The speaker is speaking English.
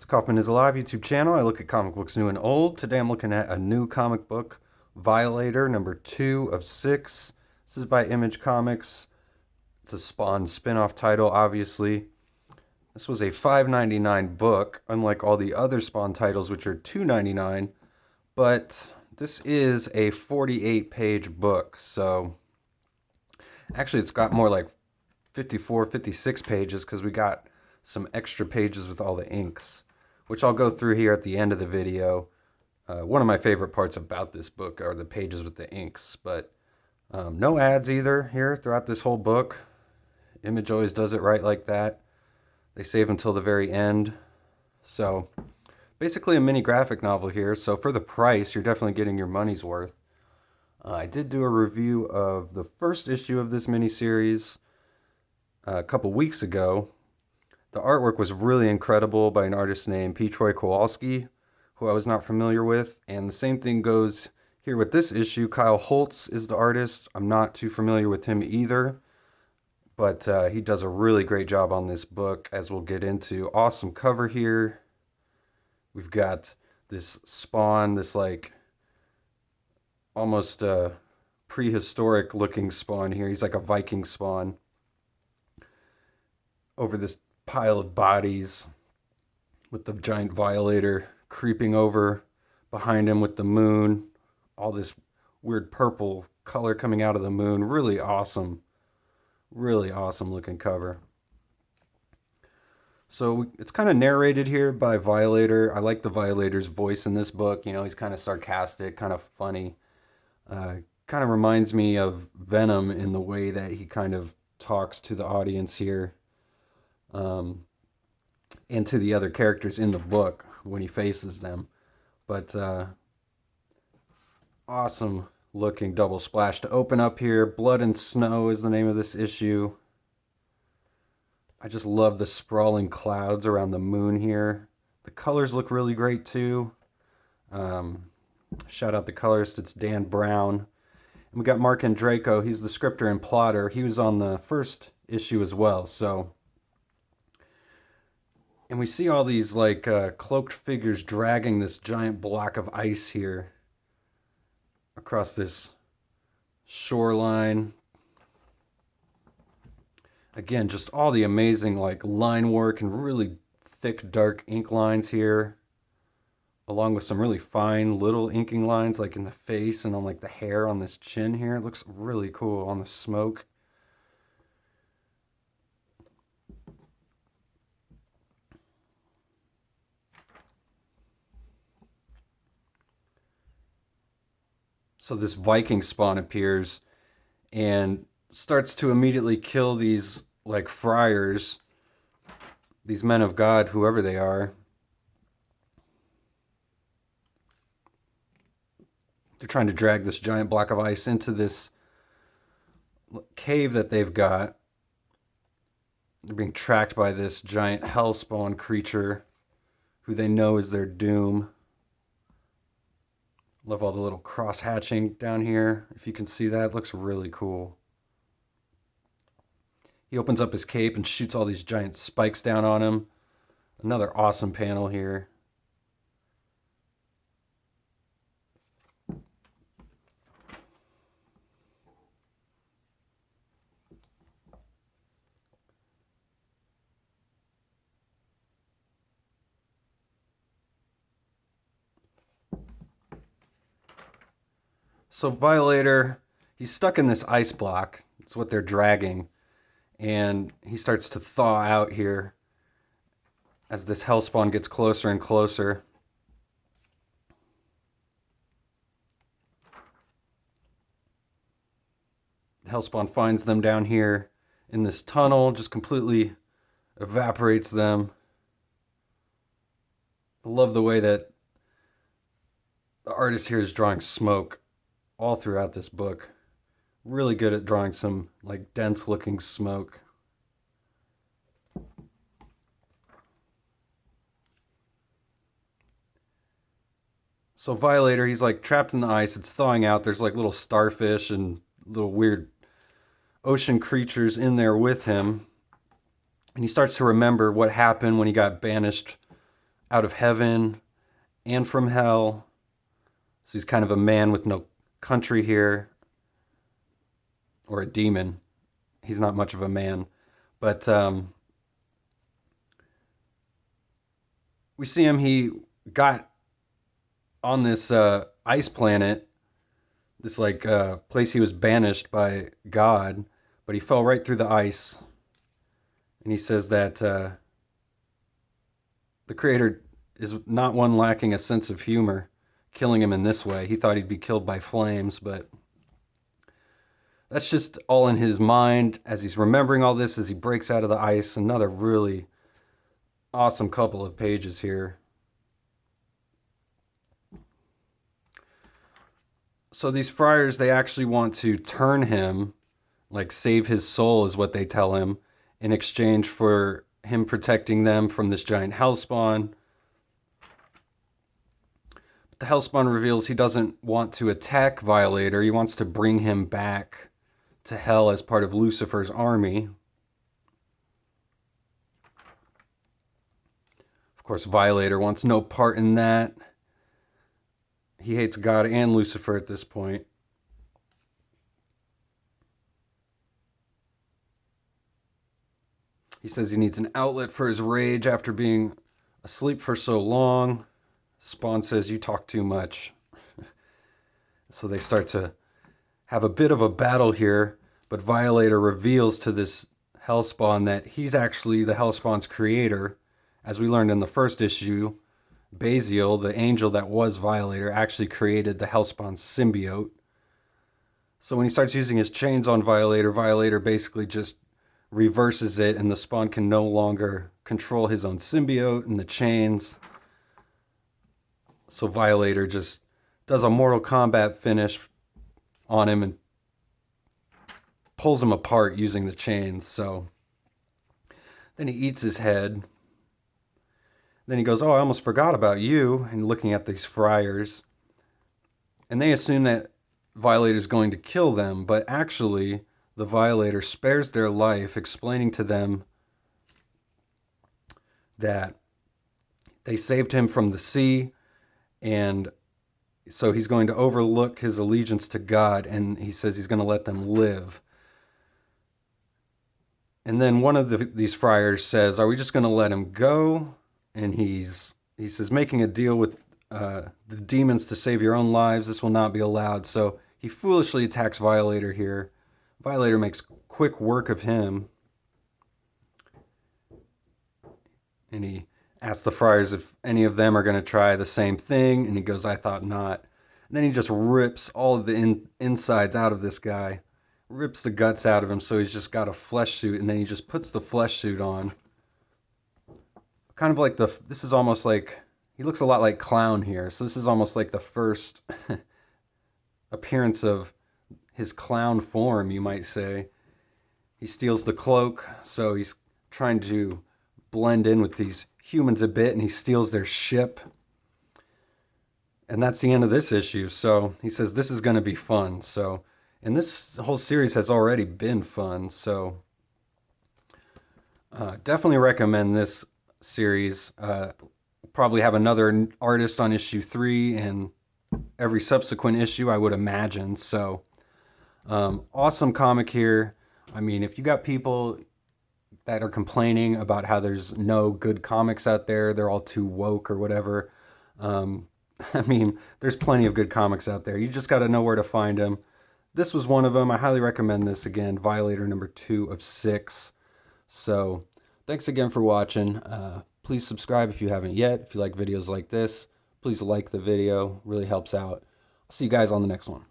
Kaufman is Alive YouTube channel. I look at comic books new and old. Today I'm looking at a new comic book, Violator, number 2 of 6. This is by Image Comics. It's a Spawn spin-off title, obviously. This was a $5.99 book, unlike all the other Spawn titles, which are $2.99. But this is a 48-page book, so actually it's got more like 54, 56 pages because we got some extra pages with all the inks, which I'll go through here at the end of the video. One of my favorite parts about this book are the pages with the inks, but no ads either here throughout this whole book. Image always does it right like that. They save until the very end. So basically a mini graphic novel here. So for the price, you're definitely getting your money's worth. I did do a review of the first issue of this miniseries a couple weeks ago. The artwork was really incredible by an artist named P. Troy Kowalski, who I was not familiar with. And the same thing goes here with this issue. Kyle Hotz is the artist. I'm not too familiar with him either, but he does a really great job on this book, as we'll get into. Awesome cover here. We've got this Spawn, this like almost prehistoric looking Spawn here. He's like a Viking Spawn over this pile of bodies with the giant Violator creeping over behind him with the moon. All this weird purple color coming out of the moon. Really awesome looking cover. So it's kind of narrated here by Violator. I like the Violator's voice in this book. You know, he's kind of sarcastic, kind of funny. Kind of reminds me of Venom in the way that he kind of talks to the audience here. And to the other characters in the book when he faces them. But awesome looking double splash to open up here. Blood and Snow is the name of this issue. I just love the sprawling clouds around the moon here. The colors look really great too. Shout out the colorist, it's Dan Brown. And we got Mark Andreyko, he's the scripter and plotter. He was on the first issue as well, so. And we see all these like cloaked figures dragging this giant block of ice here across this shoreline. Again, just all the amazing like line work and really thick dark ink lines here, along with some really fine little inking lines like in the face and on like the hair on this chin here. It looks really cool on the smoke. So this Viking Spawn appears and starts to immediately kill these like friars, these men of God, whoever they are. They're trying to drag this giant block of ice into this cave that they've got. They're being tracked by this giant hellspawn creature who they know is their doom. Love all the little cross hatching down here. If you can see that, it looks really cool. He opens up his cape and shoots all these giant spikes down on him. Another awesome panel here. So Violator, he's stuck in this ice block. It's what they're dragging. And he starts to thaw out here as this hellspawn gets closer and closer. The hellspawn finds them down here in this tunnel, just completely evaporates them. I love the way that the artist here is drawing smoke all throughout this book. Really good at drawing some like dense looking smoke. So Violator, he's like trapped in the ice. It's thawing out. There's like little starfish and little weird ocean creatures in there with him. And he starts to remember what happened when he got banished out of heaven and from hell. So he's kind of a man with no country here, or a demon. He's not much of a man. But we see him, he got on this ice planet, this like place he was banished by God, but he fell right through the ice. And he says that the creator is not one lacking a sense of humor, killing him in this way. He thought he'd be killed by flames, but that's just all in his mind as he's remembering all this as he breaks out of the ice. Another really awesome couple of pages here. So these friars, they actually want to turn him, like save his soul is what they tell him, in exchange for him protecting them from this giant hellspawn. But the hellspawn reveals he doesn't want to attack Violator. He wants to bring him back to hell as part of Lucifer's army. Of course, Violator wants no part in that. He hates God and Lucifer at this point. He says he needs an outlet for his rage after being asleep for so long. Spawn says, "You talk too much." So they start to have a bit of a battle here, but Violator reveals to this Hellspawn that he's actually the Hellspawn's creator. As we learned in the first issue, Baziel, the angel that was Violator, actually created the Hellspawn symbiote. So when he starts using his chains on Violator, Violator basically just reverses it, and the Spawn can no longer control his own symbiote and the chains. So Violator just does a Mortal Kombat finish on him and pulls him apart using the chains. So then he eats his head. Then he goes, "Oh, I almost forgot about you," and looking at these friars. And they assume that Violator is going to kill them, but actually the Violator spares their life, explaining to them that they saved him from the sea, and so he's going to overlook his allegiance to God, and he says he's going to let them live. And then one of these friars says, "Are we just going to let him go?" And he says, "Making a deal with the demons to save your own lives, this will not be allowed." So he foolishly attacks Violator here. Violator makes quick work of him. And he asks the friars if any of them are going to try the same thing. And he goes, "I thought not." And then he just rips all of the insides out of this guy. Rips the guts out of him, so he's just got a flesh suit. And then he just puts the flesh suit on. Kind of like this is almost like, he looks a lot like Clown here. So this is almost like the first appearance of his clown form, you might say. He steals the cloak, so he's trying to blend in with these humans a bit, and he steals their ship. And that's the end of this issue. So he says this is going to be fun. So, and this whole series has already been fun. So definitely recommend this series. Probably have another artist on issue 3 and every subsequent issue, I would imagine. So awesome comic here. I mean, if you got people that are complaining about how there's no good comics out there, they're all too woke or whatever, I mean, there's plenty of good comics out there. You just got to know where to find them. This was one of them. I highly recommend this. Again, Violator number 2 of 6. So thanks again for watching. Please subscribe if you haven't yet. If you like videos like this, please like the video. Really helps out. I'll see you guys on the next one.